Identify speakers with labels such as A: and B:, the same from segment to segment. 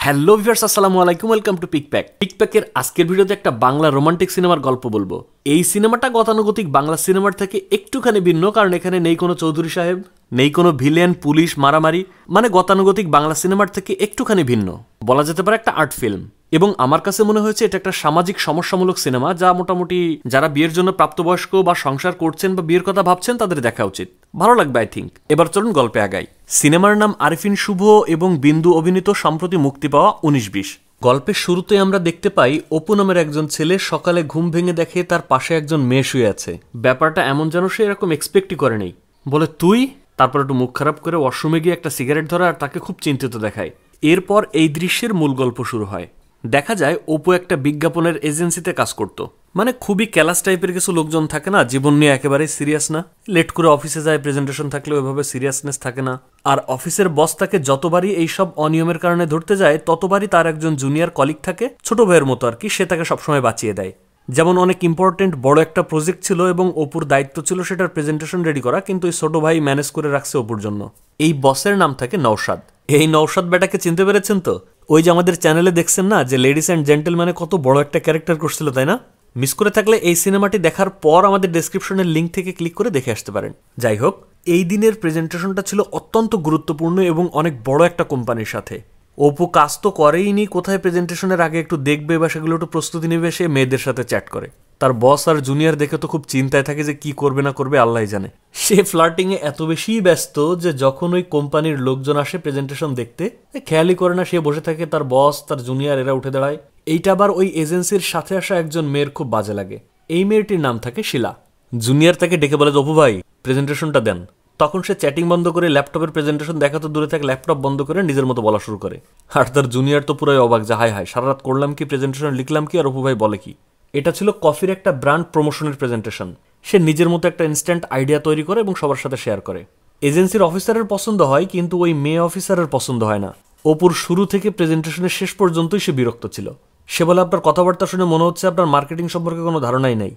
A: Hello viewers, আসসালামু আলাইকুম। Welcome to পিকপ্যাক। পিকপ্যাকের আজকের ভিডিওতে একটা বাংলা রোমান্টিক সিনেমার গল্প বলবো। এই সিনেমাটা গতানুগতিক বাংলা সিনেমার থেকে একটুখানি ভিন্ন, কারণ এখানে নেই কোনো চৌধুরী সাহেব, নেই কোনো ভিলেন, পুলিশ, মারামারি। মানে গতানুগতিক বাংলা সিনেমার থেকে একটুখানি ভিন্ন, বলা যেতে পারে একটা আর্ট ফিল্ম। এবং আমার কাছে মনে হয়েছে এটা একটা সামাজিক সমস্যামূলক সিনেমা, যা মোটামুটি যারা বিয়ের জন্য প্রাপ্তবয়স্ক বা সংসার করছেন বা বিয়ের কথা ভাবছেন তাদের দেখা উচিত। ভালো লাগবে আই থিঙ্ক। এবার চলুন গল্পে আগাই। সিনেমার নাম আরিফিন শুভ এবং বিন্দু অভিনীত, সম্প্রতি মুক্তি পাওয়া 19-20। গল্পের শুরুতে আমরা দেখতে পাই অপু নামের একজন ছেলে সকালে ঘুম ভেঙে দেখে তার পাশে একজন মেয়ে শুয়ে আছে। ব্যাপারটা এমন যেন সে এরকম এক্সপেক্টই করেনি। বলে তুই? তারপর একটু মুখ খারাপ করে ওয়াশরুমে গিয়ে একটা সিগারেট ধরে আর তাকে খুব চিন্তিত দেখায়। এরপর এই দৃশ্যের মূল গল্প শুরু হয়। দেখা যায় অপু একটা বিজ্ঞাপনের এজেন্সিতে কাজ করত। মানে খুবই ক্যালাস টাইপের কিছু লোকজন থাকে না, জীবন নিয়ে একেবারেই সিরিয়াস না। লেট করে অফিসে যায়, প্রেজেন্টেশন থাকলেও ওইভাবে সিরিয়াসনেস থাকে না। আর অফিসের বস তাকে যতবারই এইসব অনিয়মের কারণে ধরতে যায় ততবারই তার একজন জুনিয়র কলিগ থাকে, ছোট ভাইয়ের মতো আর কি, সে তাকে সবসময় বাঁচিয়ে দেয়। যেমন অনেক ইম্পর্টেন্ট বড় একটা প্রজেক্ট ছিল এবং অপুর দায়িত্ব ছিল সেটার প্রেজেন্টেশন রেডি করা, কিন্তু এই ছোট ভাই ম্যানেজ করে রাখছে অপুর জন্য। এই বসের নাম থাকে নওশাদ। এই নওশাদ বেটাকে চিনতে পেরেছেন তো? ওই যে আমাদের চ্যানেলে দেখছেন না যে লেডিস অ্যান্ড জেন্টেলম্যানে কত বড় একটা ক্যারেক্টার করছিল, তাই না? মিস করে থাকলে এই সিনেমাটি দেখার পর আমাদের ডেসক্রিপশনের লিঙ্ক থেকে ক্লিক করে দেখে আসতে পারেন। যাই হোক, এই দিনের প্রেজেন্টেশনটা ছিল অত্যন্ত গুরুত্বপূর্ণ এবং অনেক বড় একটা কোম্পানির সাথে। অপু কাজ তো করেইনি, কোথায় প্রেজেন্টেশনের আগে একটু দেখবে বা সেগুলো একটু প্রস্তুতি নেবে, সে মেয়েদের সাথে চ্যাট করে। তার বস আর জুনিয়র দেখে তো খুব চিন্তায় থাকে যে কি করবে না করবে আল্লাহই জানে। সে ফ্লার্টিংয়ে এত বেশি ব্যস্ত যে যখন ওই কোম্পানির লোকজন আসে প্রেজেন্টেশন দেখতে, খেয়ালই করে না সে বসে থাকে, তার বস তার জুনিয়র এরা উঠে দাঁড়ায়। এইটা আবার ওই এজেন্সির সাথে আসা একজন মেয়ের খুব বাজে লাগে। এই মেয়েটির নাম থাকে শিলা। জুনিয়র তাকে ডেকে বলে, অপু ভাই প্রেজেন্টেশনটা দেন। তখন সে চ্যাটিং বন্ধ করে ল্যাপটপের প্রেজেন্টেশন দেখা তো দূরে থাকে, ল্যাপটপ বন্ধ করে নিজের মতো বলা শুরু করে। আর তার জুনিয়র তো পুরোই অবাক যে হায় হায়, সারা রাত করলাম কি, প্রেজেন্টেশন লিখলাম কি, আর অপু ভাই বলে কি। এটা ছিল কফির একটা ব্র্যান্ড প্রমোশনের প্রেজেন্টেশন। সে নিজের মতো একটা ইনস্ট্যান্ট আইডিয়া তৈরি করে এবং সবার সাথে শেয়ার করে। এজেন্সির অফিসারের পছন্দ হয়, কিন্তু ওই মেয়ে অফিসারের পছন্দ হয় না। অপুর শুরু থেকে প্রেজেন্টেশনের শেষ পর্যন্তই সে বিরক্ত ছিল। সে বলে, আপনার কথাবার্তা শুনে মনে হচ্ছে আপনার মার্কেটিং সম্পর্কে কোনো ধারণাই নাই।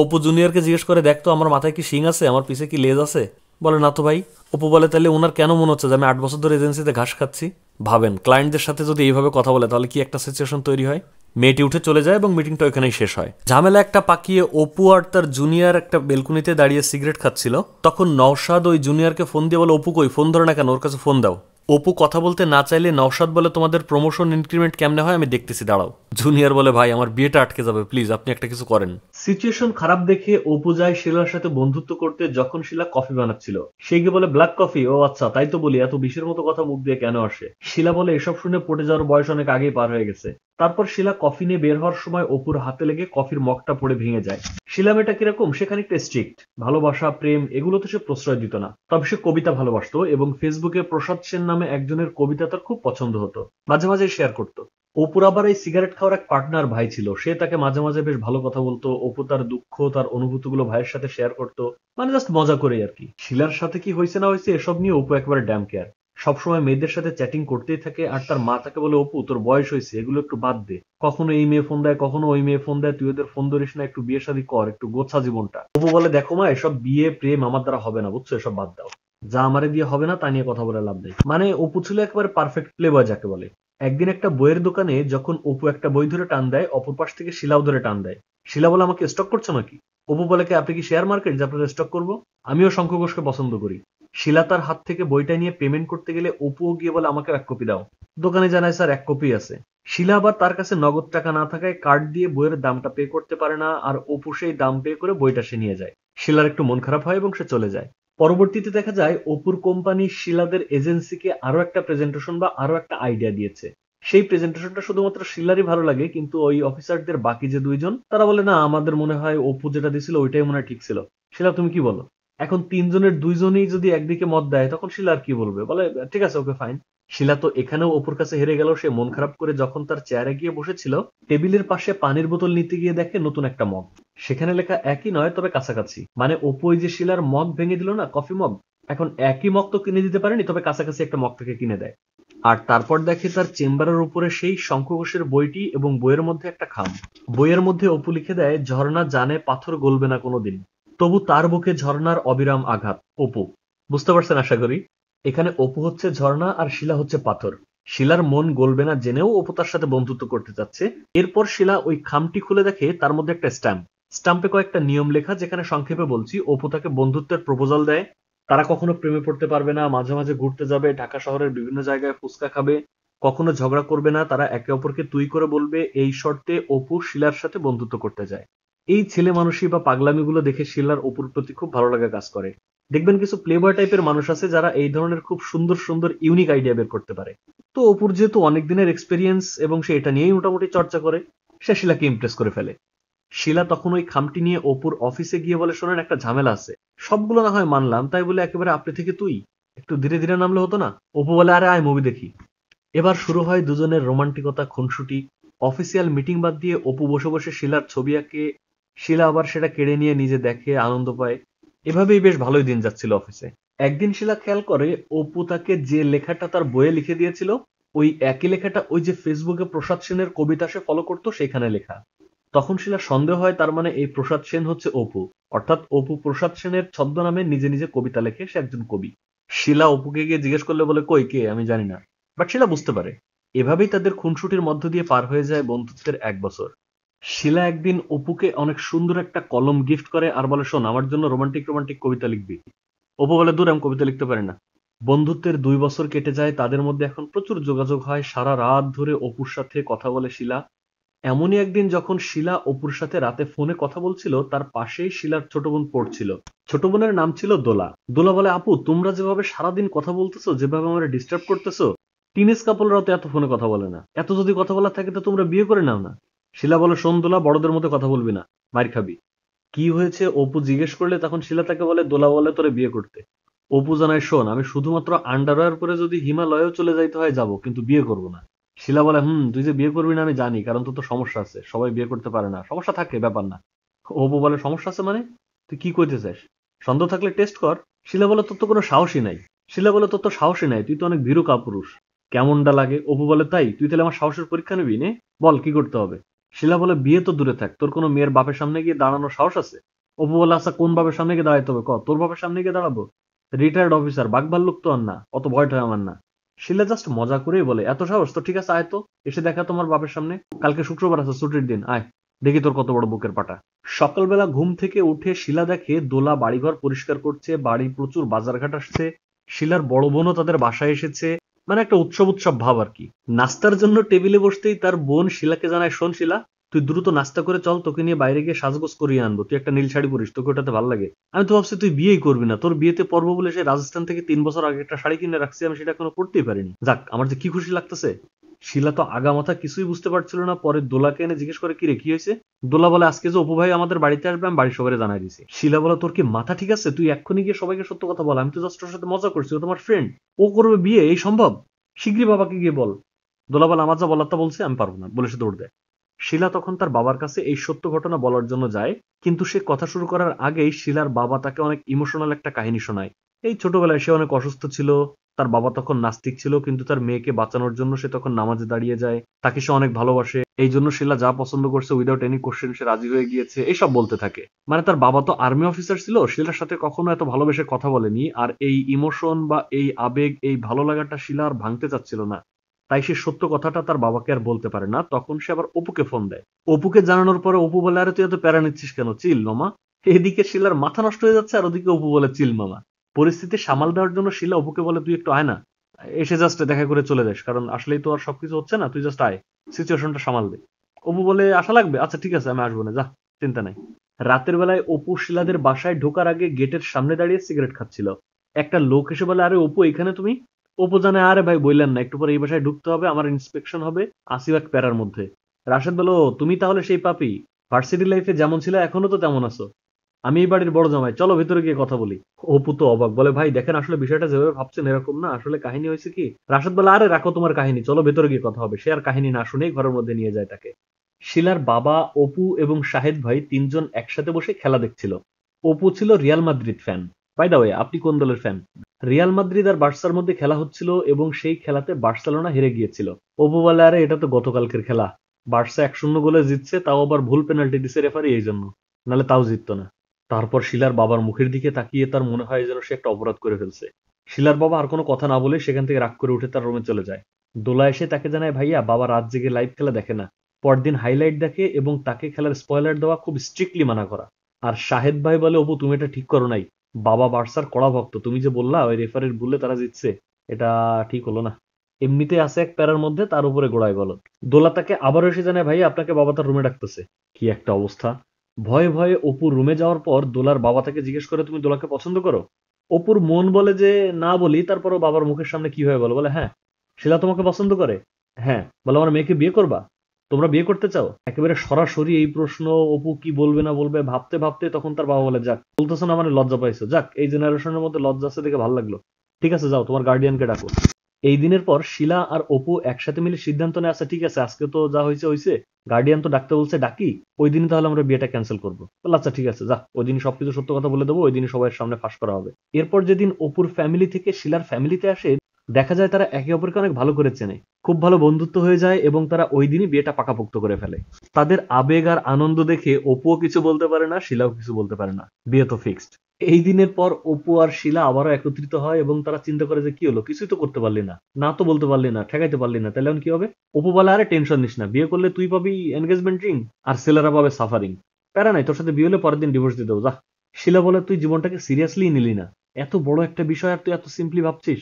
A: অপু জুনিয়রকে জিজ্ঞেস করে, দেখতো আমার মাথায় কি শিং আছে, আমার পিছে কি লেজ আছে? বলে না তো ভাই। অপু বলে, তাহলে ওনার কেন মনে হচ্ছে যে আমি 8 বছর ধরে এজেন্সিতে ঘাস খাচ্ছি? ভাবেন, ক্লায়েন্টদের সাথে যদি এইভাবে কথা বলে তাহলে কি একটা সিচুয়েশন তৈরি হয়। মেয়েটি উঠে চলে যায় এবং মিটিংটা ওখানেই শেষ হয়। ঝামেলা একটা পাকিয়ে অপু আর তার জুনিয়র একটা বেলকুনিতে দাঁড়িয়ে সিগারেট খাচ্ছিল। তখন নওশাদ ওই জুনিয়রকে ফোন দিয়ে বলে, অপু কই, ফোন ধরে না কেন, ওর কাছে ফোন দাও। অপু কথা বলতে না চাইলে নওশাদ বলে, তোমাদের প্রমোশন ইনক্রিমেন্ট কেমনে হয় আমি দেখতেছি, দাঁড়াও। জুনিয়র বলে, ভাই আমার বিয়েটা আটকে যাবে, প্লিজ আপনি একটা কিছু করেন। সিচুয়েশন খারাপ দেখে অপু যায় শিলার সাথে বন্ধুত্ব করতে, যখন শিলা কফি বানাচ্ছিল। সে গিয়ে বলে, ব্ল্যাক কফি? ও আচ্ছা, তাই তো বলি এত বিষের মতো কথা মুখ দিয়ে কেন আসে। শিলা বলে, এসব শুনে পড়ে যাওয়ার বয়স অনেক আগেই পার হয়ে গেছে। তারপর শিলা কফি নিয়ে বের হওয়ার সময় অপুর হাতে লেগে কফির মগটা পড়ে ভেঙে যায়। শিলা মেয়েটা কিরকম, সে খানিকটা স্ট্রিক্ট। ভালোবাসা, প্রেম এগুলোতে সে প্রশ্রয় দিত না, তবে সে কবিতা ভালোবাসতো এবং ফেসবুকে প্রসাদ সেন নামে একজনের কবিতা তার খুব পছন্দ হতো, মাঝে মাঝে শেয়ার করতো। অপুর আবার এই সিগারেট খাওয়ার এক পার্টনার ভাই ছিল, সে তাকে মাঝে মাঝে বেশ ভালো কথা বলতো। অপু তার দুঃখ, তার অনুভূতিগুলো ভাইয়ের সাথে শেয়ার করতো, মানে জাস্ট মজা করে আর কি। শিলার সাথে কি হয়েছে না হয়েছে এসব নিয়ে অপু একেবারে ড্যাম কেয়ার। সবসময় মেয়েদের সাথে চ্যাটিং করতেই থাকে, আর তার মা তাকে বলে, অপু তোর বয়স হয়েছে, এগুলো একটু বাদ দে। কখনো এই মেয়ে ফোন দেয়, কখনো ওই মেয়ে ফোন দেয়, তুই ওদের ফোন ধরিস না, একটু বিয়ে শাদী কর, একটু গোছা জীবনটা। অপু বলে, দেখো মা, এসব বিয়ে প্রেম আমার দ্বারা হবে না, বুঝছো, এসব বাদ দাও। যা আমারে দিয়ে হবে না তা নিয়ে কথা বলে লাভ নেই। মানে অপু ছিল একেবারে পারফেক্ট প্লে বয় যাকে বলে। একদিন একটা বইয়ের দোকানে যখন অপু একটা বই ধরে টান দেয়, অপর পাশ থেকে শিলাও ধরে টান দেয়। শিলা বলে, আমাকে স্টক করছো নাকি? অপু বলে, কে আপনি কি শেয়ার মার্কেট যে আপনার স্টক করবো? আমিও শঙ্খ ঘোষকে পছন্দ করি। শিলা তার হাত থেকে বইটা নিয়ে পেমেন্ট করতে গেলে অপুও গিয়ে বলে, আমাকে 1 কপি দাও। দোকানে জানায়, স্যার 1 কপি আছে। শিলা আবার তার কাছে নগদ টাকা না থাকায় কার্ড দিয়ে বইয়ের দামটা পে করতে পারে না, আর অপু সেই দাম পে করে বইটা সে নিয়ে যায়। শিলার একটু মন খারাপ হয় এবং সে চলে যায়। পরবর্তীতে দেখা যায় অপুর কোম্পানি শিলাদের এজেন্সিকে আরো একটা প্রেজেন্টেশন বা আরো একটা আইডিয়া দিয়েছে। সেই প্রেজেন্টেশনটা শুধুমাত্র শিলারই ভালো লাগে, কিন্তু ওই অফিসারদের বাকি যে 2 জন তারা বলে, না আমাদের মনে হয় অপু যেটা দিছিল ওইটাই মনে হয় ঠিক ছিল। শিলা তুমি কি বলো? এখন 3 জনের 2 জনই যদি একদিকে মত দেয় তখন শিলা আর কি বলবে, বলে ঠিক আছে, ওকে ফাইন। শিলা তো এখানেও অপুর কাছে হেরে গেল। সে মন খারাপ করে যখন তার চেয়ারে গিয়ে বসেছিল, টেবিলের পাশে পানির বোতল নিতে গিয়ে দেখে নতুন একটা মগ। সেখানে লেখা একই নয়, তবে কাছাকাছি। মানে অপু ওই যে শিলার মগ ভেঙে দিল না, কফি মগ, এখন একই মগ তো কিনে দিতে পারেনি, তবে কাছাকাছি একটা মগ থেকে কিনে দেয়। আর তারপর দেখে তার চেম্বারের উপরে সেই শঙ্খ ঘোষের বইটি এবং বইয়ের মধ্যে একটা খাম। বইয়ের মধ্যে অপু লিখে দেয়, ঝর্ণা জানে পাথর গলবে না কোনোদিন, তবু তার বুকে ঝর্ণার অবিরাম আঘাত। অপু। বুঝতে পারছেন আশা করি? এখানে অপু হচ্ছে ঝর্ণা আর শিলা হচ্ছে পাথর। শিলার মন গলবে না জেনেও অপু তার সাথে বন্ধুত্ব করতে চাচ্ছে। এরপর শিলা ওই খামটি খুলে দেখে তার মধ্যে একটা স্ট্যাম্প। স্ট্যাম্পে কয়েকটা নিয়ম লেখা, যেখানে সংক্ষেপে বলছি, অপু তাকে বন্ধুত্বের প্রপোজাল দেয়। তারা কখনো প্রেমে পড়তে পারবে না, মাঝে মাঝে ঘুরতে যাবে, ঢাকা শহরের বিভিন্ন জায়গায় ফুচকা খাবে, কখনো ঝগড়া করবে না, তারা একে অপরকে তুই করে বলবে, এই শর্তে অপু শিলার সাথে বন্ধুত্ব করতে যায়। এই ছেলে মানুষই বা পাগলামিগুলো দেখে শিলার অপুর প্রতি খুব ভালো লাগা কাজ করে। দেখবেন কিছু প্লেবয় টাইপের মানুষ আছে যারা এই ধরনের খুব সুন্দর সুন্দর ইউনিক আইডিয়া বের করতে পারে। তো অপুর যেহেতু অনেক দিনের এক্সপেরিয়েন্স এবং সে এটা নিয়েই মোটামুটি চর্চা করে, সে শিলাকে ইমপ্রেস করে ফেলে। শিলা তখন ওই খামটি নিয়ে অপুর অফিসে গিয়ে বলে, শোনেন একটা ঝামেলা আছে। সবগুলো না হয় মানলাম, তাই বলে একেবারে আপনি থেকে তুই, একটু ধীরে ধীরে নামলে হতো না? অপু বলে, আরে আয় মুভি দেখি। এবার শুরু হয় দুজনের রোমান্টিকতা, খুনসুটি। অফিসিয়াল মিটিং বাদ দিয়ে অপু বসে বসে শিলার ছবি আঁকে, শিলা আবার সেটা কেড়ে নিয়ে নিজে দেখে, আনন্দ পায়। এভাবেই বেশ ভালোই দিন যাচ্ছিল অফিসে। একদিন শিলা খেয়াল করে অপু তাকে যে লেখাটা তার বইয়ে লিখে দিয়েছিল, ওই একই লেখাটা ওই যে ফেসবুকে প্রসাদ সেনের কবিতা সে ফলো করতো সেখানে লেখা। তখন শিলা সন্দেহ হয়, তার মানে এই প্রসাদ সেন হচ্ছে অপু, অর্থাৎ অপু প্রসাদ সেনের ছদ্মনামে নিজে নিজে কবিতা লেখে, সে একজন কবি। শিলা অপুকে গিয়ে জিজ্ঞেস করলে বলে, কই কে, আমি জানি না। বাট শিলা বুঝতে পারে। এভাবেই তাদের খুনসুটির মধ্য দিয়ে পার হয়ে যায় বন্ধুত্বের 1 বছর। শিলা একদিন অপুকে অনেক সুন্দর একটা কলম গিফট করে আর বলে, শোন, আমার জন্য রোমান্টিক রোমান্টিক কবিতা লিখবি। অপু বলে, দূর, আমি কবিতা লিখতে পারি না। বন্ধুত্বের 2 বছর কেটে যায়, তাদের মধ্যে এখন প্রচুর যোগাযোগ হয়, সারা রাত ধরে অপুর সাথে কথা বলে শিলা। এমনই একদিন যখন শিলা অপুর সাথে রাতে ফোনে কথা বলছিল, তার পাশেই শিলার ছোট বোন পড়ছিল। ছোট বোনের নাম ছিল দোলা। দোলা বলে, আপু, তোমরা যেভাবে সারাদিন কথা বলতেছো, যেভাবে আমার ডিস্টার্ব করতেছো, টিনেজ কাপলরাও তো এত ফোনে কথা বলে না। এত যদি কথা বলা থাকে তো তোমরা বিয়ে করে নাও না। শিলা বলে, শোন দোলা, বড়দের মতো কথা বলবি না, মার খাবি। কি হয়েছে অপু জিজ্ঞেস করলে তখন শিলা তাকে বলে, দোলা বলে তোরে বিয়ে করতে। অপু জানায়, শোন, আমি শুধুমাত্র আন্ডারওয়্যার পরে যদি হিমালয়েও চলে যাইতে হয় যাবো, কিন্তু বিয়ে করব না। শিলা বলে, তুই যে বিয়ে করবি না আমি জানি, কারণ তোর তো সমস্যা আছে, সবাই বিয়ে করতে পারে না, সমস্যা থাকে, ব্যাপার না। অপু বলে, সমস্যা আছে মানে? তুই কি কইতে চাস? সন্দেহ থাকলে টেস্ট কর। শিলা বলে, তোর তো কোনো সাহসই নাই। শিলা বলে, তোর তো সাহসই নাই, তুই তো অনেক ভীরু কাপুরুষ। কেমনটা লাগে? অপু বলে, তাই তুই তাহলে আমার সাহসের পরীক্ষা নিবি নে, বল কি করতে হবে। শিলা বলে, বিয়ে তো দূরে থাক, তোর কোনো মেয়ের বাপের সামনে গিয়ে দাঁড়ানোর সাহস আছে? অপু বলে, আচ্ছা কোন বাপের সামনে গিয়ে দাঁড়াইতে হবে ক, তোর বাপের সামনে গিয়ে দাঁড়াবো? রিটায়ার্ড অফিসার, বাঘ ভাল্লুক তো আর না, অত ভয় টয় আমার না। শিলা জাস্ট মজা করেই বলে, এত সাহস তো, ঠিক আছে আয় তো, এসে দেখা তোমার বাপের সামনে। কালকে শুক্রবার আছে, ছুটির দিন, আয়, দেখি তোর কত বড় বুকের পাটা। সকালবেলা ঘুম থেকে উঠে শিলা দেখে দোলা বাড়িঘর পরিষ্কার করছে, বাড়ি প্রচুর বাজারঘাট আসছে, শিলার বড় বোনও তাদের বাসায় এসেছে। মানে একটা উৎসব উৎসব ভাব আর কি। নাস্তার জন্য টেবিলে বসতেই তার বোন শিলাকে জানায়, শোন শিলা, তুই দ্রুত নাস্তা করে চল, তোকে নিয়ে বাইরে গিয়ে সাজগোজ করিয়ে আনবো, তুই একটা নীল শাড়ি পরিস, তোকে ওটাতে ভালো লাগে। আমি তো ভাবছি তুই বিয়েই করবি না, তোর বিয়েতে পরবো বলে সে রাজস্থান থেকে 3 বছর আগে একটা শাড়ি কিনে রাখছি, আমি সেটা এখনো পড়তেই পারিনি। যাক, আমার যে কি খুশি লাগতেছে। শিলা তো আগা মাথা কিছুই বুঝতে পারছিল না, পরে দোলাকে এনে জিজ্ঞেস করে, কিরে কি হয়েছে? দোলা বলে, আজকে যে অপু ভাই আমাদের বাড়িতে আসবে, আমি বাড়ির সবাই জানাই দিছি। শিলা বলে, তোর কি মাথা ঠিক আছে? তুই এক্ষুনি গিয়ে সবাইকে সত্য কথা বল, আমি তো জাস্ট ওর সাথে মজা করছি, ও তোমার ফ্রেন্ড, ও করবে বিয়ে, এই সম্ভব? শিগগিরই বাবাকে গিয়ে বল। দোলা বলে, আমার যা বলার তা বলছে, আমি পারবো না, বলে সে দৌড় দেয়। শিলা তখন তার বাবার কাছে এই সত্য ঘটনা বলার জন্য যায়, কিন্তু সে কথা শুরু করার আগেই শিলার বাবা তাকে অনেক ইমোশনাল একটা কাহিনী শোনায়। এই ছোটবেলায় সে অনেক অসুস্থ ছিল, তার বাবা তখন নাস্তিক ছিল, কিন্তু তার মেয়েকে বাঁচানোর জন্য সে তখন নামাজে দাঁড়িয়ে যায়, তাকে সে অনেক ভালোবাসে, এই জন্য শিলা যা পছন্দ করছে উইদাউট এনি কোশ্চেন সে রাজি হয়ে গিয়েছে, এইসব বলতে থাকে। মানে তার বাবা তো আর্মি অফিসার ছিল, শিলার সাথে কখনো এত ভালোবেসে কথা বলেনি, আর এই ইমোশন বা এই আবেগ, এই ভালো লাগাটা শিলা আর ভাঙতে চাচ্ছিল না। তাই সে সত্য কথাটা তার বাবাকে আর বলতে পারে না, তখন সে আবার অপুকে ফোন দেয়। অপুকে জানানোর পরে অপু বলে, আরে তুই এত প্যারা নিচ্ছিস কেন, চিল মামা। এদিকে শিলার মাথা নষ্ট হয়ে যাচ্ছে, আর ওদিকে অপু বলে চিল মামা। পরিস্থিতি সামাল দেওয়ার জন্য শিলা অপুকে বলে, তুই একটু আয় না, এসে জাস্ট দেখা করে চলে যাস, কারণ আসলেই তো আর সবকিছু হচ্ছে না, তুই জাস্ট আয়, সিচুয়েশনটা সামাল দে। অপু বলে, আশা লাগবে, আচ্ছা ঠিক আছে, আমি আসবো না, যা, চিন্তা নাই। রাতের বেলায় অপু শিলাদের বাসায় ঢোকার আগে গেটের সামনে দাঁড়িয়ে সিগারেট খাচ্ছিল। একটা লোক এসে বলে, আরে অপু এখানে তুমি? অপু জানে, আরে ভাই বললেন না, একটু পরে এই বাসায় ঢুকতে হবে, আমার ইন্সপেকশন হবে, আসিবাক প্যারার মধ্যে। রাশেদ বলো, তুমি তাহলে সেই পাপি, ভার্সিটি লাইফে যেমন ছিল এখনো তো তেমন আছো, আমি এই বাড়ির বড় জামাই, চলো ভেতরে গিয়ে কথা বলি। অপু তো অবাক, বলে, ভাই দেখেন, আসলে বিষয়টা যেভাবে ভাবছেন এরকম না, আসলে কাহিনী হয়েছে কি। রাশেদ বলে, আরে রাখো তোমার কাহিনী, চলো ভেতরে গিয়ে কথা হবে। সে আর কাহিনী না শুনেই ঘরের মধ্যে নিয়ে যায় তাকে। শিলার বাবা, অপু এবং শাহেদ ভাই তিনজন একসাথে বসে খেলা দেখছিল। অপু ছিল Real Madrid fan. By the way, আপনি কোন দলের ফ্যান? রিয়াল মাদ্রিদ আর বার্সার মধ্যে খেলা হচ্ছিল এবং সেই খেলাতে বার্সেলোনা হেরে গিয়েছিল। অপু বলে, আরে এটা তো গতকালকের খেলা, বার্সা 1-0 গোলে জিতছে, তাও আবার ভুল পেনাল্টি দিছে রেফারি, এই জন্য, নাহলে তাও জিততো না। তারপর শিলার বাবার মুখের দিকে তাকিয়ে তার মনে হয় যেন সে একটা অপরাধ করে ফেলছে। শিলার বাবা আর কোনো কথা না বলে সেখান থেকে রাগ করে উঠে তার রুমে চলে যায়। দোলা এসে তাকে জানায় ভাইয়া বাবা রাত জেগে লাইভ খেলা দেখে না, পরদিন হাইলাইট দেখে এবং তাকে খেলার স্পয়লার দেওয়া খুব স্ট্রিক্টলি মানা করা। আর শাহেদ ভাই বলে অপু তুমি এটা ঠিক করো নাই, বাবা বার্সার কড়া ভক্ত, তুমি যে বললা ওই রেফারির ভুলে তারা জিতছে, এটা ঠিক হলো না। এমনিতে আছে এক প্যারার মধ্যে, তার উপরে গোড়ায় গলত। দোলা তাকে আবারও এসে জানায় ভাই আপনাকে বাবা তার রুমে ডাকতেছে। কি একটা অবস্থা। ভয়ে ভয়ে অপুর রুমে যাওয়ার পর দোলার বাবা তাকে জিজ্ঞেস করে তুমি দোলাকে পছন্দ করো? অপুর মন বলে যে না বলি, তারপরও বাবার মুখের সামনে কিভাবে বলো, বলে হ্যাঁ। শিলা তোমাকে পছন্দ করে? হ্যাঁ। বলে আমার মেয়েকে বিয়ে করবা? তোমরা বিয়ে করতে চাও? একেবারে সরাসরি এই প্রশ্ন। অপু কি বলবে না বলবে ভাবতে ভাবতে তখন তার বাবা বলে যাক বলতেছো না মানে লজ্জা পাইছো, যাক এই জেনারেশনের মধ্যে লজ্জা আছে দেখে ভালো লাগলো, ঠিক আছে যাও তোমার গার্ডিয়ানকে ডাকো। এই দিনের পর শিলা আর অপু একসাথে মিলে সিদ্ধান্ত নেয় আচ্ছা ঠিক আছে আজকে তো যা হয়েছে হয়েছে, গার্ডিয়ান তো ডাকতে বলছে ডাকি, ওই দিনই তাহলে আমরা বিয়েটা ক্যান্সেল করবো। বলে আচ্ছা ঠিক আছে যা, ওই দিন সবকিছু সত্য কথা বলে দেবো, ওই দিনই সবার সামনে ফাঁস করা হবে। এরপর যেদিন অপুর ফ্যামিলি থেকে শিলার ফ্যামিলিতে আসে, দেখা যায় তারা একে অপরকে অনেক ভালো করে চেনে, খুব ভালো বন্ধুত্ব হয়ে যায় এবং তারা ওই দিনই বিয়েটা পাকাপোক্ত করে ফেলে। তাদের আবেগ আর আনন্দ দেখে অপুও কিছু বলতে পারে না, শিলাও কিছু বলতে পারে না, বিয়ে তো ফিক্সড। এই দিনের পর অপু আর শিলা আবারও একত্রিত হয় এবং তারা চিন্তা করে যে কি হলো, কিছুই তো করতে পারলি না, না তো বলতে পারলি না, ঠেকাইতে পারলি না, তাহলে এখন কি হবে? অপু বলে আরে টেনশন নিস না, বিয়ে করলে তুই পাবি এনগেজমেন্ট রিং আর ছেলেরা পাবে সাফারিং, প্যারা নাই, তোর সাথে বিয়ে হলে পরের দিন ডিভোর্স দিয়ে দেবো যা। শিলা বলে তুই জীবনটাকে সিরিয়াসলি নিলি না, এত বড় একটা বিষয় আর তুই এত সিম্পলি ভাবছিস।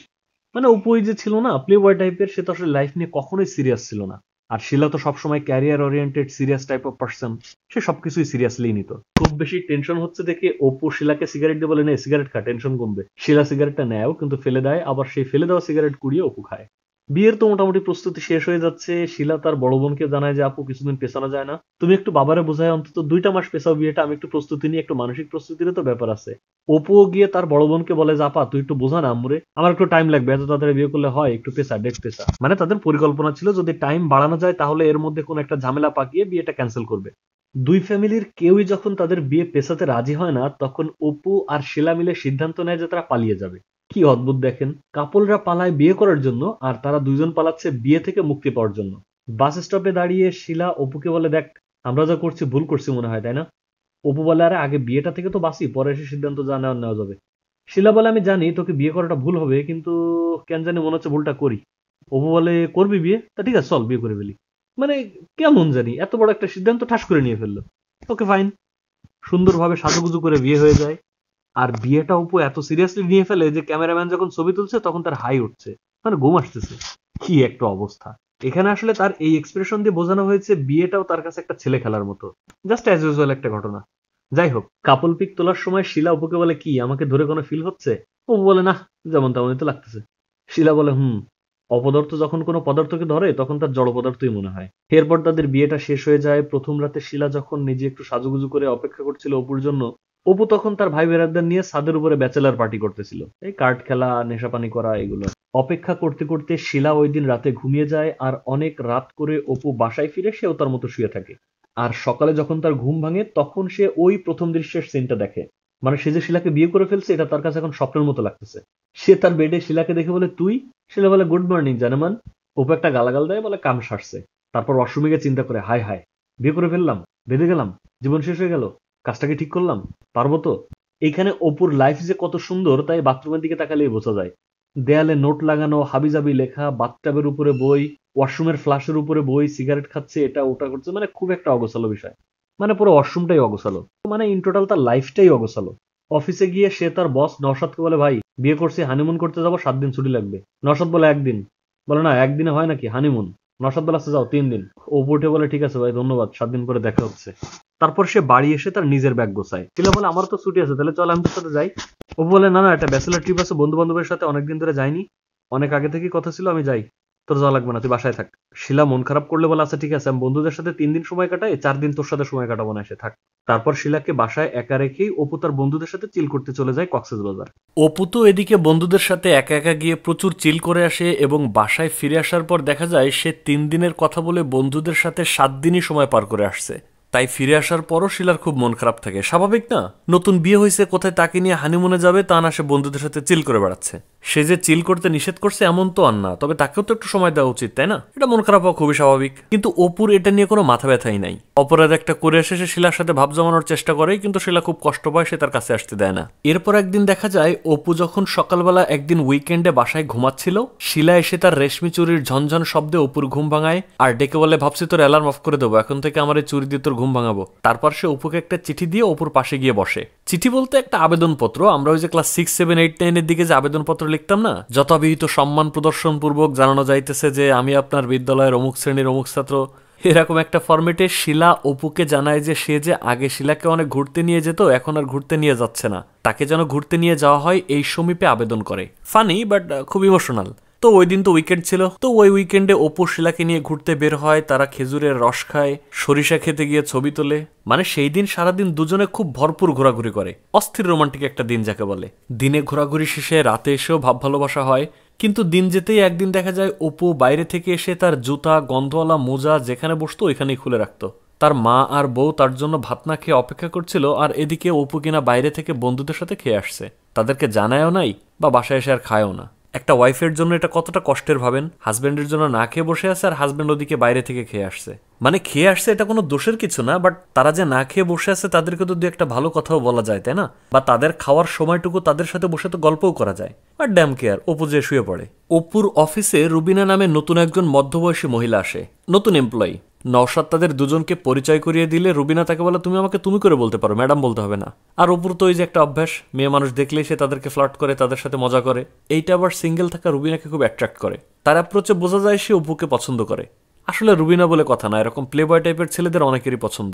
A: মানে অপু ওই যে ছিল না প্লে বয় টাইপের, সে তো আসলে লাইফ নিয়ে কখনোই সিরিয়াস ছিল না। আর শিলা তো সবসময় career oriented serious type of person, সে সবকিছুই সিরিয়াসলি নিত। খুব বেশি টেনশন হচ্ছে দেখে অপু শিলাকে সিগারেট দিয়ে বলে নে সিগারেট খা, টেনশন কমবে। শিলা সিগারেটটা নেয়ও কিন্তু ফেলে দেয়, আবার সেই ফেলে দেওয়া সিগারেট কুড়িয়ে অপু খায়। বিয়ের তো মোটামুটি প্রস্তুতি শেষ হয়ে যাচ্ছে। শিলা তার বড় বোনকে জানায় যে আপু কিছুদিন পেছানো যায় না, তুমি একটু বাবারে বোঝায় অন্তত 2টা মাস পেছাও বিয়েটা, আমি একটু প্রস্তুতি নিয়ে, একটু মানসিক প্রস্তুতিরও তো ব্যাপার আছে। অপুও গিয়ে তার বড় বোনকে বলে যে আপা তুই একটু বোঝা না আম্মুরে, আমার একটু টাইম লাগবে, এত তাড়াতাড়ি বিয়ে করলে হয়, একটু পেছাা ডেট পেছাা। মানে তাদের পরিকল্পনা ছিল যদি টাইম বাড়ানো যায় তাহলে এর মধ্যে কোন একটা ঝামেলা পাকিয়ে বিয়েটা ক্যান্সেল করবে। দুই ফ্যামিলির কেউই যখন তাদের বিয়ে পেছাতে রাজি হয় না, তখন অপু আর শিলা মিলে সিদ্ধান্ত নেয় যে তারা পালিয়ে যাবে। কি অদ্ভুত দেখেন, কাপলরা পালায় বিয়ে করার জন্য আর তারা দুইজন পালাচ্ছে বিয়ে থেকে মুক্তি পাওয়ার জন্য। বাস স্টপে দাঁড়িয়ে শিলা অপুকে বলে দেখ আমরা যা করছি ভুল করছি মনে হয়, তাই না? অপু বলে আরে আগে বিয়েটা থেকে তো বাঁচি, পরে এসে সিদ্ধান্ত যা নেওয়ার নেওয়া যাবে। শিলা বলে আমি জানি তোকে বিয়ে করাটা ভুল হবে, কিন্তু কেন জানি মনে হচ্ছে ভুলটা করি। অপু বলে করবি বিয়ে? তা ঠিক আছে চল বিয়ে করে ফেলি। মানে কেমন জানি এত বড় একটা সিদ্ধান্ত ঠাস করে নিয়ে ফেললো। ওকে ফাইন, সুন্দরভাবে সাজুগুজু করে বিয়ে হয়ে যায়। আর বিয়েটা অপু এত সিরিয়াসলি নিয়ে ফেলে যে ক্যামেরাম্যান যখন ছবি তুলছে তখন তার হাই উঠছে, মানে ঘুম আসতেছে। কি একটা অবস্থা। এখানে আসলে তার এই এক্সপ্রেশন দিয়ে বোঝানো হয়েছে বিয়েটাও তার কাছে একটা ছেলে খেলার মতো, জাস্ট অ্যাজ ইউজুয়াল একটা ঘটনা। যাই হোক, কাপল পিক তোলার সময় শিলা অপুকে বলে কি আমাকে ধরে কোনো ফিল হচ্ছে? অপু বলে না, যেমন তেমনই তো লাগতেছে। শিলা বলে অপদার্থ যখন কোনো পদার্থকে ধরে তখন তার জড় পদার্থই মনে হয়। এরপর তাদের বিয়েটা শেষ হয়ে যায়। প্রথম রাতে শিলা যখন নিজে একটু সাজুগুজু করে অপেক্ষা করছিল অপুর জন্য, অপু তখন তার ভাই বেরাদদের নিয়ে ছাদের উপরে ব্যাচেলার পার্টি করতেছিল, এই কার্ড খেলা নেশাপানি করা এগুলো। অপেক্ষা করতে করতে শিলা ওই দিন রাতে ঘুমিয়ে যায় আর অনেক রাত করে অপু বাসায় ফিরে সেও তার মতো শুয়ে থাকে। আর সকালে যখন তার ঘুম ভাঙে তখন সে ওই প্রথম দৃশ্যের সিনটা দেখে। মানে সে যে শিলাকে বিয়ে করে ফেলছে এটা তার কাছে এখন স্বপ্নের মতো লাগতেছে। সে তার বেডে শিলাকে দেখে বলে তুই? শিলা বলে গুড মর্নিং জানেমান। অপু একটা গালাগাল দেয়, বলে কাম সারছে। তারপর ওয়াশরুমে গিয়ে চিন্তা করে হায় হায়, বিয়ে করে ফেললাম, বেঁধে গেলাম, জীবন শেষ হয়ে গেল, কাজটাকে ঠিক করলাম, পারবো তো? এইখানে অপুর লাইফ যে কত সুন্দর তাই বাথরুমের দিকে তাকালেই বোঝা যায়। দেয়ালে নোট লাগানো, হাবিজাবি লেখা, বাথটাবের উপরে বই, ওয়াশরুমের ফ্লাশের উপরে বই, সিগারেট খাচ্ছে, এটা ওটা করছে, মানে খুব একটা অগোছালো বিষয়। মানে পুরো ওয়াশরুমটাই অগোছালো, মানে ইন টোটাল তার লাইফটাই অগোছালো। অফিসে গিয়ে সে তার বস নওশাদকে বলে ভাই বিয়ে করছি, হানিমুন করতে যাবো, 7 দিন ছুটি লাগবে। নওশাদ বলে 1 দিন। বলে না 1 দিনে হয় নাকি হানিমুন? নওশাদ বলে আচ্ছা যাও 3 দিন। ও উঠে বলে ঠিক আছে ভাই ধন্যবাদ, 7 দিন পরে দেখা হচ্ছে। তারপর সে বাড়ি এসে তার নিজের ব্যাগ গোছায়। ছিল বলে আমার তো ছুটি আছে, তাহলে চল আমি তোর সাথে যাই। ও বলে না না, একটা ব্যাচেলার ট্রিপ আছে, বন্ধু বান্ধবের সাথে অনেকদিন ধরে যাইনি, অনেক আগে থেকেই কথা ছিল, আমি যাই, তোর যাওয়া লাগবে না, তুই বাসায় থাক। শিলা মন খারাপ করলে বলে আচ্ছা ঠিক আছে আমি বন্ধুদের সাথে 3 দিন সময় কাটাই, 4 দিন তোর সাথে সময় কাটাবো না, এসে থাক। তারপর শিলাকে বাসায় একা রেখেই অপু তার বন্ধুদের সাথে চিল করতে চলে যায় কক্সবাজার। অপু তো এদিকে বন্ধুদের সাথে একা একা গিয়ে প্রচুর চিল করে আসে এবং বাসায় ফিরে আসার পর দেখা যায় সে 3 দিনের কথা বলে বন্ধুদের সাথে 7 দিনই সময় পার করে আসছে। তাই ফিরে আসার পরও শিলার খুব মন খারাপ থাকে, স্বাভাবিক না? নতুন বিয়ে হয়েছে, কোথায় তাকে নিয়ে হানিমুনে যাবে তা না, সে বন্ধুদের সাথে চিল করে বেড়াচ্ছে। সে যে চিল করতে নিষেধ করছে এমন তো আর না, তবে তাকেও তো একটু সময় দেওয়া উচিত, তাই না? এটা মন খারাপ হওয়া খুবই স্বাভাবিক, কিন্তু অপুর এটা নিয়ে কোনো মাথা ব্যথাই নাই। অপরাধ একটা করে এসে সে শিলার সাথে ভাব জমানোর চেষ্টা করে, কিন্তু শিলা খুব কষ্ট পায়, সে তার কাছে আসতে দেয় না। এরপর একদিন দেখা যায় অপু যখন সকালবেলা একদিন উইকেন্ডে বাসায় ঘুমাচ্ছিল, শিলা এসে তার রেশমি চুরির ঝনঝন শব্দে অপুর ঘুম ভাঙায় আর ডেকে বলে, ভাবছি তোর অ্যালার্ম অফ করে দেবো, এখন থেকে আমার এই চুরি দিয়ে তোর ঘুম ভাঙাবো। তারপর সে অপুকে একটা চিঠি দিয়ে অপুর পাশে গিয়ে বসে। চিঠি বলতে একটা আবেদনপত্র। আমরা ওই যে ক্লাস 6, 7, 8, 9 এর দিকে যে আবেদনপত্র লিখতাম না, যথাবিহিত সম্মান প্রদর্শন পূর্বক জানানো যাইতেছে যে আমি আপনার বিদ্যালয়ের অমুক শ্রেণীর অমুক ছাত্র, এরকম একটা ফরম্যাটে শিলা অপুকে জানায় যে সে যে আগে শিলাকে অনেক ঘুরতে নিয়ে যেত, এখন আর ঘুরতে নিয়ে যাচ্ছে না, তাকে যেন ঘুরতে নিয়ে যাওয়া হয় এই সমীপে আবেদন করে। ফানি বাট খুব ইমোশনাল। তো ওই দিন তো উইকেন্ড ছিল, তো ওই উইকেন্ডে অপু শিলাকে নিয়ে ঘুরতে বের হয়, তারা খেজুরের রস খায়, সরিষা খেতে গিয়ে ছবি তোলে। মানে সেই দিন সারাদিন দুজনে খুব ভরপুর ঘোরাঘুরি করে, অস্থির রোমান্টিক একটা দিন যাকে বলে। দিনে ঘোরাঘুরি শেষে রাতে এসেও ভাব ভালোবাসা হয়, কিন্তু দিন যেতেই একদিন দেখা যায় অপু বাইরে থেকে এসে তার জুতা, গন্ধওয়ালা মোজা যেখানে বসতো ওইখানেই খুলে রাখতো। তার মা আর বউ তার জন্য ভাত না খেয়ে অপেক্ষা করছিল, আর এদিকে অপু কিনা বাইরে থেকে বন্ধুদের সাথে খেয়ে আসছে, তাদেরকে জানায়ও নাই বা বাসায় এসে আর খায়ও না। একটা ওয়াইফের জন্য এটা কতটা কষ্টের ভাবেন, হাজব্যান্ডের জন্য না খেয়ে বসে আছে আর হাজব্যান্ড ওদিকে বাইরে থেকে খেয়ে আসছে। মানে খেয়ে আসছে এটা কোনো দোষের কিছু না, বাট তারা যে না খেয়ে বসে আছে তাদেরকে তো দু একটা ভালো কথাও বলা যায়, তাই না? বা তাদের খাওয়ার সময়টুকু তাদের সাথে বসে তো গল্পও করা যায়। আর ড্যাম কেয়ার, অপু যে শুয়ে পড়ে। অপুর অফিসে রুবিনা নামে নতুন একজন মধ্যবয়সী মহিলা আসে, নতুন এমপ্লয়ি। নওশাদ তাদের দুজনকে পরিচয় করিয়ে দিলে রুবিনা তাকে বলে, তুমি আমাকে তুমি করে বলতে পারো, ম্যাডাম বলতে হবে না। আর অপুর তো ওই যে একটা অভ্যাস, মেয়ে মানুষ দেখলেই সে তাদেরকে ফ্লার্ট করে, তাদের সাথে মজা করে। এইটা আবার সিঙ্গেল থাকা রুবিনাকে খুব অ্যাট্রাক্ট করে। তার অ্যাপ্রোচে বোঝা যায় সে অপুকে পছন্দ করে। আসলে রুবিনা বলে কথা না, এরকম প্লে বয় টাইপের ছেলেদের অনেকেরই পছন্দ।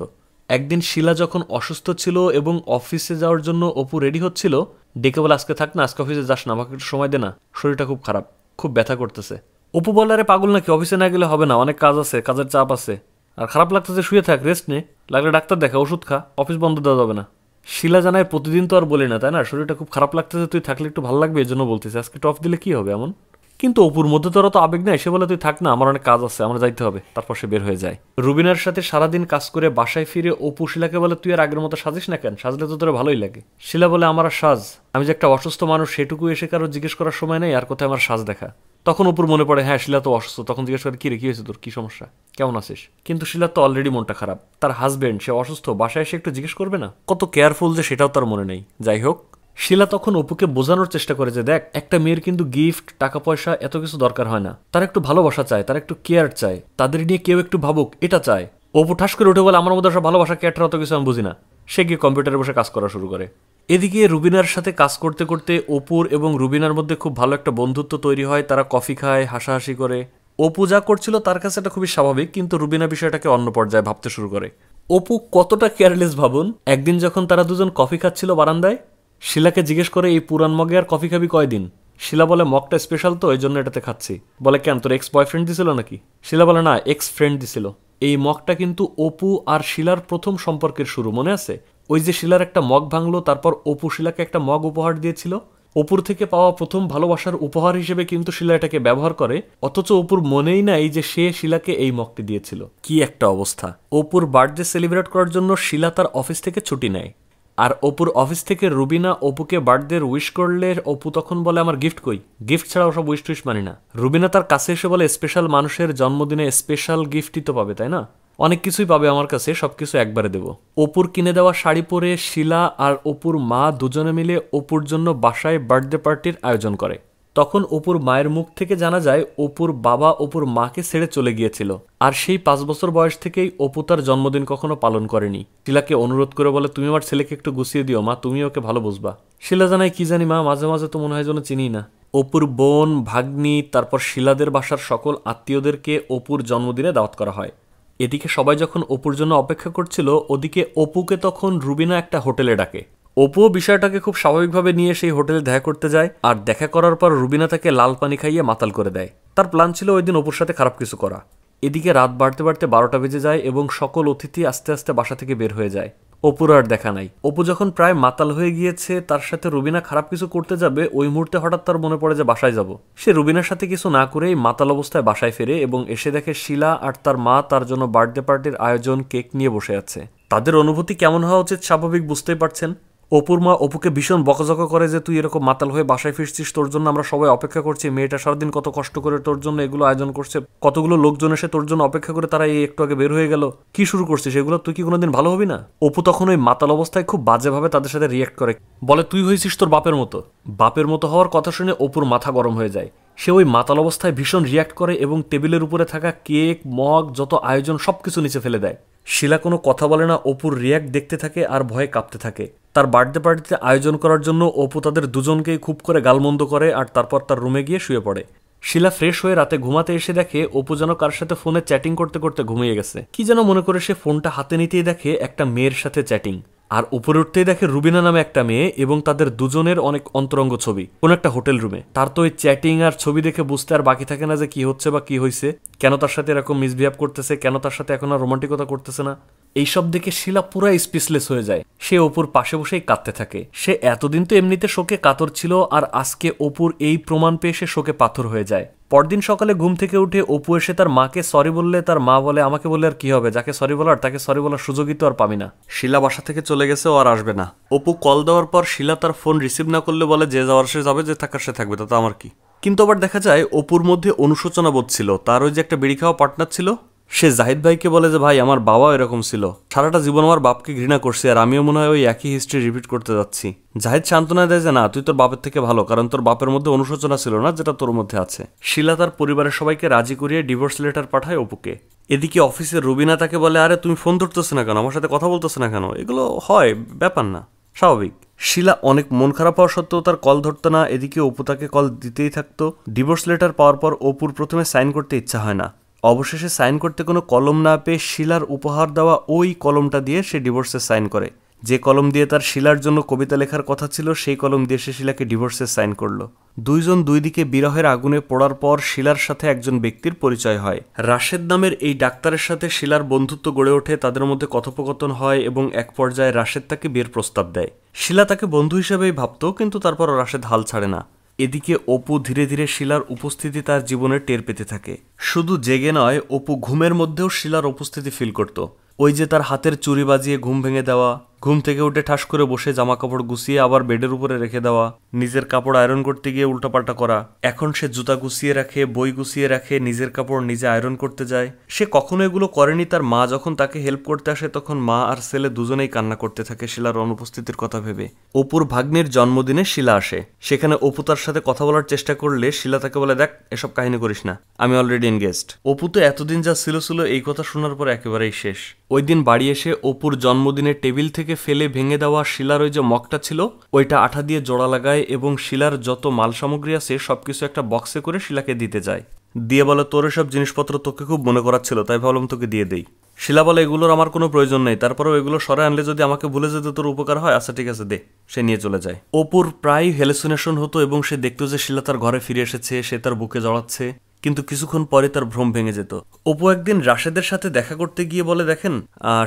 A: একদিন শিলা যখন অসুস্থ ছিল এবং অফিসে যাওয়ার জন্য অপু রেডি হচ্ছিল, ডেকে বলে, আজকে থাক না, আজকে অফিসে যাস না, আমাকে একটু সময় দে না, শরীরটা খুব খারাপ, খুব ব্যথা করতেছে। অপু বলে, আরে পাগল নাকি, অফিসে না গেলে হবে না, অনেক কাজ আছে, কাজের চাপ আছে, আর খারাপ লাগতেছে, শুয়ে থাক, রেস্ট নে, লাগলে ডাক্তার দেখা, ওষুধ খা, অফিস বন্ধ দেওয়া যাবে না। শিলা জানায়, প্রতিদিন তো আর বলি না, তাই না, শরীরটা খুব খারাপ লাগতেছে, তুই থাকলে একটু ভালো লাগবে, এই জন্য বলতেছে, আজকে একটু অফ দিলে কি হবে এমন। কিন্তু অপুর মধ্যে তোরা তো আবেগ নাই, সে বলে, তুই থাক না, আমার অনেক কাজ আছে, আমার যাইতে হবে। তারপর সে বের হয়ে যায়। রুবিনার সাথে সারাদিন কাজ করে বাসায় ফিরে অপু শিলাকে বলে, তুই আর আগের মতো সাজিস না কেন, সাজলে তো তোর ভালোই লাগে। শিলা বলে, আমার আর সাজ, আমি যে একটা অসুস্থ মানুষ সেটুকু এসে কারো জিজ্ঞেস করার সময় নেই, আর কোথায় আমার সাজ দেখা। তখন অপুর মনে পড়ে, হ্যাঁ শিলা তো অসুস্থ, তখন জিজ্ঞেস করে, কি রে, কি হয়েছে তোর, কি সমস্যা, কেমন আছিস? কিন্তু শিলার তো অলরেডি মনটা খারাপ, তার হাজবেন্ড সে অসুস্থ, বাসায় এসে একটু জিজ্ঞেস করবে না? কত কেয়ারফুল যে সেটাও তার মনে নেই। যাই হোক, শিলা তখন অপুকে বোঝানোর চেষ্টা করে যে, দেখ, একটা মেয়ের কিন্তু গিফট, টাকা পয়সা এত কিছু দরকার হয় না, তার একটু ভালোবাসা চায়, তার একটু কেয়ার চায়, তাদের নিয়ে কেউ একটু ভাবুক, এটা চায়। অপু ঠাস করে উঠে বলে, আমার মধ্যে সব ভালোবাসা, কেয়ারটা অত কিছু আমি বুঝি না। সে গিয়ে কম্পিউটারে বসে কাজ করা শুরু করে। এদিকে রুবিনার সাথে কাজ করতে করতে অপুর এবং রুবিনার মধ্যে খুব ভালো একটা বন্ধুত্ব তৈরি হয়, তারা কফি খায়, হাসাহাসি করে। অপু যা করছিল তার কাছে এটা খুবই স্বাভাবিক, কিন্তু রুবিনা বিষয়টাকে অন্য পর্যায়ে ভাবতে শুরু করে। অপু কতটা কেয়ারলেস ভাবুন, একদিন যখন তারা দুজন কফি খাচ্ছিল বারান্দায়, শিলাকে জিজ্ঞেস করে, এই পুরান মগে আর কফি খাবি কয়দিন? শিলা বলে, মগটা স্পেশাল তো, এই জন্য এটাতে খাচ্ছি। বলে, কেন, তোর এক্স বয়ফ্রেন্ড দিছিল নাকি? শিলা বলে, না, এক্স ফ্রেন্ড দিছিল। এই মগটা কিন্তু অপু আর শিলার প্রথম সম্পর্কের শুরু, মনে আছে? ওই যে শিলার একটা মগ ভাঙলো, তারপর অপু শিলাকে একটা মগ উপহার দিয়েছিল। অপুর থেকে পাওয়া প্রথম ভালোবাসার উপহার হিসেবে কিন্তু শিলা এটাকে ব্যবহার করে, অথচ অপুর মনেই নাই যে সে শিলাকে এই মগটি দিয়েছিল। কি একটা অবস্থা! অপুর বার্থডে সেলিব্রেট করার জন্য শিলা তার অফিস থেকে ছুটি নেয়, আর অপুর অফিস থেকে রুবিনা অপুকে বার্থডে উইশ করলে অপু তখন বলে, আমার গিফট কই? গিফট ছাড়া ওসব উইশ টুইশ মানি না। রুবিনা তার কাছে এসে বলে, স্পেশাল মানুষের জন্মদিনে স্পেশাল গিফটই তো পাবে, তাই না? অনেক কিছুই পাবে আমার কাছে, সবকিছু একবারে দেব। অপুর কিনে দেওয়া শাড়ি পরে শিলা আর অপুর মা দুজনে মিলে অপুর জন্য বাসায় বার্থডে পার্টির আয়োজন করে। তখন অপুর মায়ের মুখ থেকে জানা যায় অপুর বাবা অপুর মাকে ছেড়ে চলে গিয়েছিল, আর সেই 5 বছর বয়স থেকেই অপু তার জন্মদিন কখনো পালন করেনি। শিলাকে অনুরোধ করে বলে, তুমি আমার ছেলেকে একটু গুছিয়ে দিও মা, তুমি ওকে ভালো বুঝবা। শিলা জানায়, কি জানি মা, মাঝে মাঝে তো মনে হয় যেন চিনি না। অপুর বোন, ভাগ্নি, তারপর শিলাদের বাসার সকল আত্মীয়দেরকে অপুর জন্মদিনে দাওয়াত করা হয়। এদিকে সবাই যখন অপুর জন্য অপেক্ষা করছিল, ওদিকে অপুকে তখন রুবিনা একটা হোটেলে ডাকে। অপুও বিষয়টাকে খুব স্বাভাবিকভাবে নিয়ে সেই হোটেলে দেখা করতে যায়, আর দেখা করার পর রুবিনা তাকে লাল পানি খাইয়ে মাতাল করে দেয়। তার প্ল্যান ছিল ওই দিন অপুর সাথে খারাপ কিছু করা। এদিকে রাত বাড়তে বাড়তে 12টা বেজে যায় এবং সকল অতিথি আস্তে আস্তে বাসা থেকে বের হয়ে যায়। অপুর আর দেখা নাই। অপু যখন প্রায় মাতাল হয়ে গিয়েছে, তার সাথে রুবিনা খারাপ কিছু করতে যাবে, ওই মুহূর্তে হঠাৎ তার মনে পড়ে যে বাসায় যাব। সে রুবিনার সাথে কিছু না করেই মাতাল অবস্থায় বাসায় ফেরে এবং এসে দেখে শিলা আর তার মা তার জন্য বার্থডে পার্টির আয়োজন, কেক নিয়ে বসে আছে। তাদের অনুভূতি কেমন হওয়া উচিত স্বাভাবিক বুঝতেই পারছেন। অপুর মা অপুকে ভীষণ বকাঝকা করে যে তুই এরকম মাতাল হয়ে বাসায় ফিরছিস, তোর জন্য আমরা সবাই অপেক্ষা করছি, মেয়েটা সারাদিন কত কষ্ট করে তোর জন্য এগুলো আয়োজন করছে, কতগুলো লোকজন এসে তোর জন্য অপেক্ষা করে তারা এই একটু আগে বের হয়ে গেল, কি শুরু করছিস এগুলো, তুই কি কোনোদিন ভালো হবি না? অপু তখন ওই মাতাল অবস্থায় খুব বাজেভাবে তাদের সাথে রিয়েক্ট করে, বলে তুই হয়েছিস তোর বাপের মতো। বাপের মতো হওয়ার কথা শুনে অপুর মাথা গরম হয়ে যায়। সে ওই মাতাল অবস্থায় ভীষণ রিয়াক্ট করে এবং টেবিলের উপরে থাকা কেক, মগ, যত আয়োজন সবকিছু নিচে ফেলে দেয়। শিলা কোনো কথা বলে না, অপুর রিয়াক্ট দেখতে থাকে আর ভয়ে কাঁপতে থাকে। তার বার্থডে পার্টিতে আয়োজন করার জন্য অপু তাদের দুজনকেই খুব করে গালমন্দ করে আর তারপর তার রুমে গিয়ে শুয়ে পড়ে। শিলা ফ্রেশ হয়ে রাতে ঘুমাতে এসে দেখে অপু যেন কার সাথে ফোনে চ্যাটিং করতে করতে ঘুমিয়ে গেছে। কি যেন মনে করে সে ফোনটা হাতে নিতেই দেখে একটা মেয়ের সাথে চ্যাটিং, আর উপরে উঠতেই দেখে রুবিনা নামে একটা মেয়ে এবং তাদের দুজনের অনেক অন্তরঙ্গ ছবি কোন একটা হোটেল রুমে। তার তো ওই চ্যাটিং আর ছবি দেখে বুঝতে আর বাকি থাকে না যে কি হচ্ছে বা কি হয়েছে, কেন তার সাথে এরকম মিসবিহেভ করতেছে, কেন তার সাথে এখন আর রোমান্টিকতা করতেছে না। এইসব দেখে শিলা পুরো স্পিচলেস হয়ে যায়। সে অপুর পাশে বসেই কাঁদতে থাকে। সে এতদিন তো এমনিতে শোকে কাতর ছিল, আর আজকে অপুর এই প্রমাণ পেয়ে সে শোকে পাথর হয়ে যায়। পরদিন সকালে ঘুম থেকে উঠে অপু এসে তার মাকে সরি বললে তার মা বলে, আমাকে বললে আর কি হবে, যাকে সরি বলার তাকে সরি বলার সুযোগই তো আর পাবি না। শিলা বাসা থেকে চলে গেছে, ও আর আসবে না। অপু কল দেওয়ার পর শিলা তার ফোন রিসিভ না করলে বলে, যে যাওয়ার সে যাবে, যে থাকার সে থাকবে, তাতে আমার কি। কিন্তু আবার দেখা যায় অপুর মধ্যে অনুশোচনা বোধ ছিল। তার ওই যে একটা বিড়ি খাওয়া পার্টনার ছিল, সে জাহিদ ভাইকে বলে যে ভাই আমার বাবাও এরকম ছিল, সারাটা জীবন আমার বাপকে ঘৃণা করছি, আর আমিও মনে হয় ওই একই হিস্ট্রি রিপিট করতে যাচ্ছি। জাহিদ সান্ত্বনা দেয় যে না, তুই তোর বাপের থেকে ভালো, কারণ তোর বাপের মধ্যে অনুশোচনা ছিল না যেটা তোর মধ্যে আছে। শিলা তার পরিবারের সবাইকে রাজি করিয়ে ডিভোর্স লেটার পাঠায় অপুকে। এদিকে অফিসের রুবিনা তাকে বলে, আরে তুমি ফোন ধরতেছে না কেন, আমার সাথে কথা বলতেছে না কেন, এগুলো হয়, ব্যাপার না, স্বাভাবিক। শিলা অনেক মন খারাপ হওয়া সত্ত্বেও তার কল ধরতো না। এদিকে অপু তাকে কল দিতেই থাকতো। ডিভোর্স লেটার পাওয়ার পর অপুর প্রথমে সাইন করতে ইচ্ছা হয় না। অবশেষে সাইন করতে কোনো কলম না পেয়ে শিলার উপহার দেওয়া ওই কলমটা দিয়ে সে ডিভোর্সে সাইন করে। যে কলম দিয়ে তার শিলার জন্য কবিতা লেখার কথা ছিল, সেই কলম দিয়ে সে শিলাকে ডিভোর্সে সাইন করলো। দুইজন দুই দিকে বিরহের আগুনে পোড়ার পর শিলার সাথে একজন ব্যক্তির পরিচয় হয়। রাশেদ নামের এই ডাক্তারের সাথে শিলার বন্ধুত্ব গড়ে ওঠে, তাদের মধ্যে কথোপকথন হয় এবং এক পর্যায়ে রাশেদ তাকে বিয়ের প্রস্তাব দেয়। শিলা তাকে বন্ধু হিসেবেই ভাবত, কিন্তু তারপর রাশেদ হাল ছাড়ে না। এদিকে অপু ধীরে ধীরে শিলার উপস্থিতি তার জীবনে টের পেতে থাকে। শুধু জেগে নয়, অপু ঘুমের মধ্যেও শিলার উপস্থিতি ফিল করত। ওই যে তার হাতের চুরি বাজিয়ে ঘুম ভেঙে দেওয়া, ঘুম থেকে উঠে ঠাস করে বসে জামা কাপড় গুছিয়ে আবার বেডের উপরে রেখে দেওয়া, নিজের কাপড় আয়রন করতে গিয়ে উল্টাপাল্টা করা। এখন সে জুতা গুছিয়ে রাখে, বই গুছিয়ে রাখে, নিজের কাপড় নিজে আয়রন করতে যায়। সে কখনো এগুলো করেনি। তার মা যখন তাকে হেল্প করতে আসে, তখন মা আর ছেলে দুজনেই কান্না করতে থাকে শিলার অনুপস্থিতির কথা ভেবে। অপুর ভাগ্নের জন্মদিনে শিলা আসে। সেখানে অপু তার সাথে কথা বলার চেষ্টা করলে শিলা তাকে বলে, দেখ এসব কাহিনী করিস না, আমি অলরেডি এনগেজড। অপু তো এতদিন যা ছিল এই কথা শোনার পর একেবারেই শেষ। ওই দিন বাড়ি এসে অপুর জন্মদিনে টেবিল থেকে ফেলে ভেঙে দেওয়া শিলার ওই যে মগটা ছিল, ওইটা আঠা দিয়ে জোড়া লাগায় এবং শিলার যত মাল সামগ্রী আছে সবকিছু একটা বক্সে করে শিলাকে দিতে যায়। দিয়ে বলে, তোর সব জিনিসপত্র তোকে খুব মনে করার ছিল, তাই ভাবলাম তোকে দিয়ে দেই। শিলা বলে, এগুলোর আমার কোনো প্রয়োজন নেই, তারপরেও এগুলো সরে আনলে যদি আমাকে ভুলে যেতে তোর উপকার হয়, আচ্ছা ঠিক আছে দে। সে নিয়ে চলে যায়। অপুর প্রায় হ্যালুসিনেশন হতো এবং সে দেখতো যে শিলা তার ঘরে ফিরে এসেছে, সে তার বুকে জড়াচ্ছে, কিন্তু কিছুক্ষণ পরে তার ভ্রম ভেঙে যেত। অপু একদিন রাশেদের সাথে দেখা করতে গিয়ে বলে, দেখেন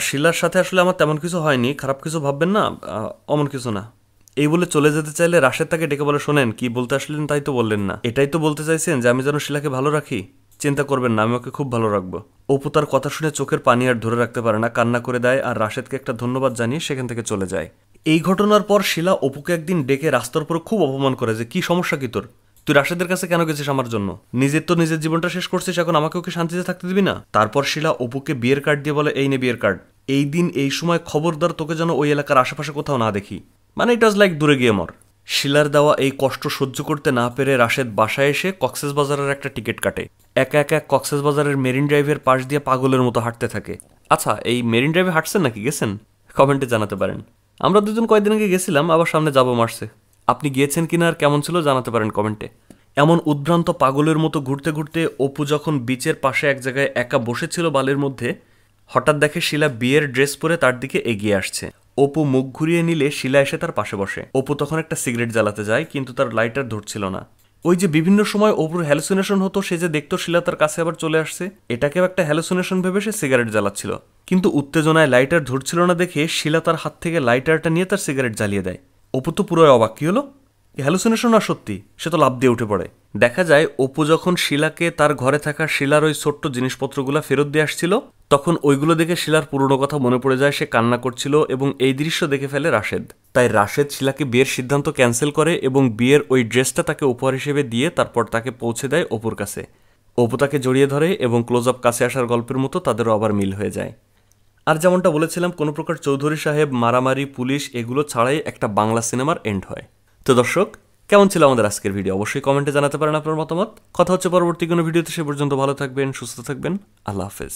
A: শিলার সাথে আসলে আমার তেমন কিছু হয়নি, খারাপ কিছু ভাববেন না, অমন কিছু না। এই বলে চলে যেতে চাইলে রাশেদ তাকে ডেকে বলে, শোনেন, কি বলতে আসলেন তাই তো বললেন না, এটাই তো বলতে চাইছেন যে আমি যেন শিলাকে ভালো রাখি? চিন্তা করবেন না, আমি ওকে খুব ভালো রাখবো। অপু তার কথা শুনে চোখের পানি আর ধরে রাখতে পারে না, কান্না করে দেয় আর রাশেদকে একটা ধন্যবাদ জানিয়ে সেখান থেকে চলে যায়। এই ঘটনার পর শিলা অপুকে একদিন ডেকে রাস্তার উপর খুব অপমান করে যে, কি সমস্যা কি তোর, তুই রাশেদের কাছে কেন গেছিস আমার জন্য? নিজের তো নিজের জীবনটা শেষ করছিস, এখন আমাকে ওকে শান্তিতে থাকতে দিবি না? তারপর শিলা অপুকে বিয়ের কার্ড দিয়ে বলে, এই নে বিয়ের কার্ড, এই দিন এই সময় খবরদার তোকে যেন ওই এলাকার আশেপাশে কোথাও না দেখি, মানে ইট ওয়াজ লাইক দূরে গিয়ে মর। শিলার দেওয়া এই কষ্ট সহ্য করতে না পেরে রাশেদ বাসায় এসে কক্সবাজারের একটা টিকিট কাটে। একা একা কক্সবাজারের মেরিন ড্রাইভের পাশ দিয়ে পাগলের মতো হাঁটতে থাকে। আচ্ছা, এই মেরিন ড্রাইভে হাঁটছেন নাকি, গেছেন? কমেন্টে জানাতে পারেন। আমরা দুজন কয়েকদিন আগে গেছিলাম, আবার সামনে যাবো মার্চে। আপনি গিয়েছেন কিনা আর কেমন ছিল জানাতে পারেন কমেন্টে। এমন উদ্ভ্রান্ত পাগলের মতো ঘুরতে ঘুরতে অপু যখন বিচের পাশে এক জায়গায় একা বসেছিল বালির মধ্যে, হঠাৎ দেখে শিলা বিয়ের ড্রেস পরে তার দিকে এগিয়ে আসছে। অপু মুখ ঘুরিয়ে নিলে শিলা এসে তার পাশে বসে। অপু তখন একটা সিগারেট জ্বালাতে যায়, কিন্তু তার লাইটার ধরছিল না। ওই যে বিভিন্ন সময় অপুর হ্যালুসিনেশন হতো, সে যে দেখতো শিলা তার কাছে আবার চলে আসছে, এটাকেও একটা হ্যালুসিনেশন ভেবে সে সিগারেট জ্বালাচ্ছিল। কিন্তু উত্তেজনায় লাইটার ধরছিল না দেখে শিলা তার হাত থেকে লাইটারটা নিয়ে তার সিগারেট জ্বালিয়ে দেয়। অপু তো পুরো অবাক, কি হলো, হ্যালুসিনেশন না সত্যি? সে তো লাফ দিয়ে উঠে পড়ে। দেখা যায় অপু যখন শিলাকে তার ঘরে থাকা শিলার ওই ছোট্ট জিনিসপত্রগুলো ফেরত দিয়ে আসছিল, তখন ওইগুলো দেখে শিলার পুরনো কথা মনে পড়ে যায়, সে কান্না করছিল এবং এই দৃশ্য দেখে ফেলে রাশেদ। তাই রাশেদ শিলাকে বিয়ের সিদ্ধান্ত ক্যান্সেল করে এবং বিয়ের ওই ড্রেসটা তাকে উপহার হিসেবে দিয়ে তারপর তাকে পৌঁছে দেয় অপুর কাছে। অপু তাকে জড়িয়ে ধরে এবং ক্লোজ আপ কাছে আসার গল্পের মতো তাদেরও আবার মিল হয়ে যায়। আর যেমনটা বলেছিলাম, কোনো প্রকার চৌধুরী সাহেব, মারামারি, পুলিশ এগুলো ছাড়াই একটা বাংলা সিনেমার এন্ড হয়। তো দর্শক, কেমন ছিল আমাদের আজকের ভিডিও? অবশ্যই কমেন্টে জানাতে পারেন আপনার মতামত। কথা হচ্ছে পরবর্তী কোনো ভিডিওতে, সে পর্যন্ত ভালো থাকবেন, সুস্থ থাকবেন। আল্লাহ হাফেজ।